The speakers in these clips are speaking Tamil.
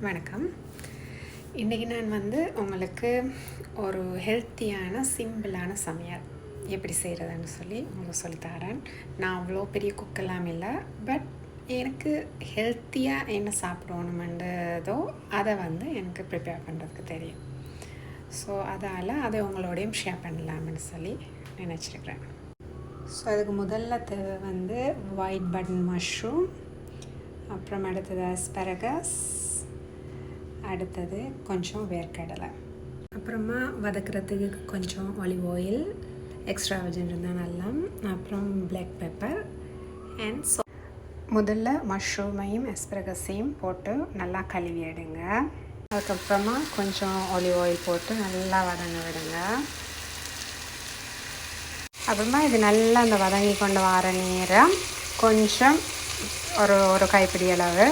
வணக்கம். இன்றைக்கி நான் உங்களுக்கு ஒரு ஹெல்த்தியான சிம்பிளான சமையல் எப்படி செய்கிறதுன்னு சொல்லி உங்களுக்கு சொல்லித்தரேன். நான் அவ்வளோ பெரிய குக்கெல்லாம் இல்லை, பட் எனக்கு ஹெல்த்தியாக என்ன சாப்பிடணுமென்றதோ அதை எனக்கு ப்ரிப்பேர் பண்ணுறதுக்கு தெரியும். ஸோ அதால் அதை உங்களோடையும் ஷேர் பண்ணலாம்னு சொல்லி நினச்சிருக்கிறேன். ஸோ அதுக்கு முதல்ல தேவை ஒயிட் பட்டன் மஷ்ரூம், அப்புறம் அடுத்தது அஸ்பரகஸ், அடுத்தது கொஞ்சம் வேர்க்கடலை, அப்புறமா வதக்கிறதுக்கு கொஞ்சம் ஆலிவ் ஆயில் எக்ஸ்ட்ரா வச்சுருந்தா நல்லா, அப்புறம் பிளாக் பெப்பர் அண்ட் முதல்ல மஷ்ரூமையும் அஸ்பரகஸையும் போட்டு நல்லா கழுவி எடுங்க. அதுக்கப்புறமா கொஞ்சம் ஆலிவ் ஆயில் போட்டு நல்லா வதங்க விடுங்க. அப்புறமா இது நல்லா அந்த வதங்கி கொண்டு வர நேரம் கொஞ்சம் ஒரு கைப்பிடி அளவு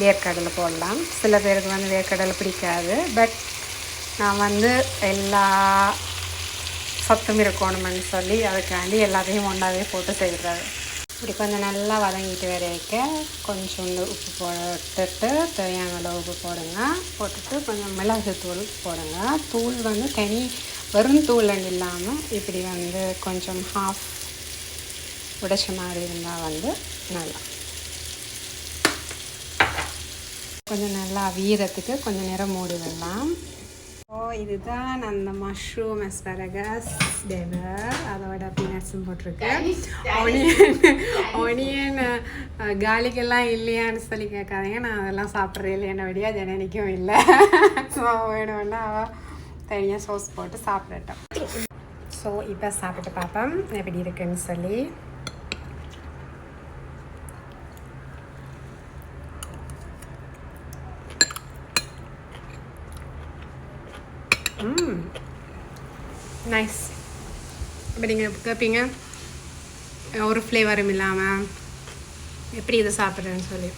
வேர்க்கடலை போடலாம். சில பேருக்கு வேர்க்கடலை பிடிக்காது, பட் நான் எல்லா சத்தும் இருக்கணும்னு சொல்லி அதுக்காண்டி எல்லாத்தையும் ஒன்றாவே போட்டு செய்கிறது. இப்படி கொஞ்சம் நல்லா வதங்கிட்டு வரைக்க கொஞ்சம் உப்பு போட்டுட்டு தேவையான அளவு உப்பு போடுங்க. போட்டுட்டு கொஞ்சம் மிளகு தூள் போடுங்க. தூள் தனி வெறும் தூள் இல்லாமல் இப்படி கொஞ்சம் ஹாஃப் உடைச்ச மாதிரி இருந்தால் நல்லா கொஞ்சம் நல்லா வீரத்துக்கு கொஞ்சம் நேரம் மூடி விடலாம். ஸோ இதுதான் அந்த மஷ்ரூம் அஸ்பரகஸ் டெவர். அதோட பீனட்ஸும் போட்டிருக்கேன். ஆனியன் காலிக்கெல்லாம் இல்லையான்னு சொல்லி கேட்காதீங்க, நான் அதெல்லாம் சாப்பிட்றேன் இல்லையான வழியாக ஜனனிக்கும் இல்லை. ஸோ வேணும்னா அவள் தனியாக சோஸ் போட்டு சாப்பிடட்டும். ஸோ இப்போ சாப்பிட்டு பார்ப்போம் எப்படி இருக்குன்னு சொல்லி. நைஸ். இப்போ நீங்கள் கேட்பீங்க ஒரு ஃப்ளேவரும் இல்லாமல் எப்படி இதை சாப்பிட்றேன்னு சொல்லி.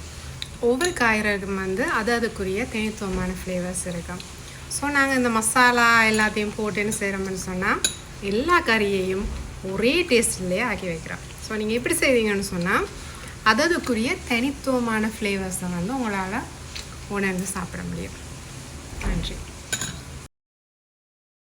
ஒவ்வொரு காய்கறிக்கும் அதுக்குரிய தனித்துவமான ஃப்ளேவர்ஸ் இருக்கும். ஸோ நாங்கள் இந்த மசாலா எல்லாத்தையும் போட்டுன்னு செய்கிறோம்னு சொன்னால் எல்லா கறியையும் ஒரே டேஸ்ட்லேயே ஆக்கி வைக்கிறோம். ஸோ நீங்கள் எப்படி செய்வீங்கன்னு சொன்னால் அதுக்குரிய தனித்துவமான ஃப்ளேவர்ஸை உங்களால் உணர்ந்து சாப்பிட முடியும். நன்றி.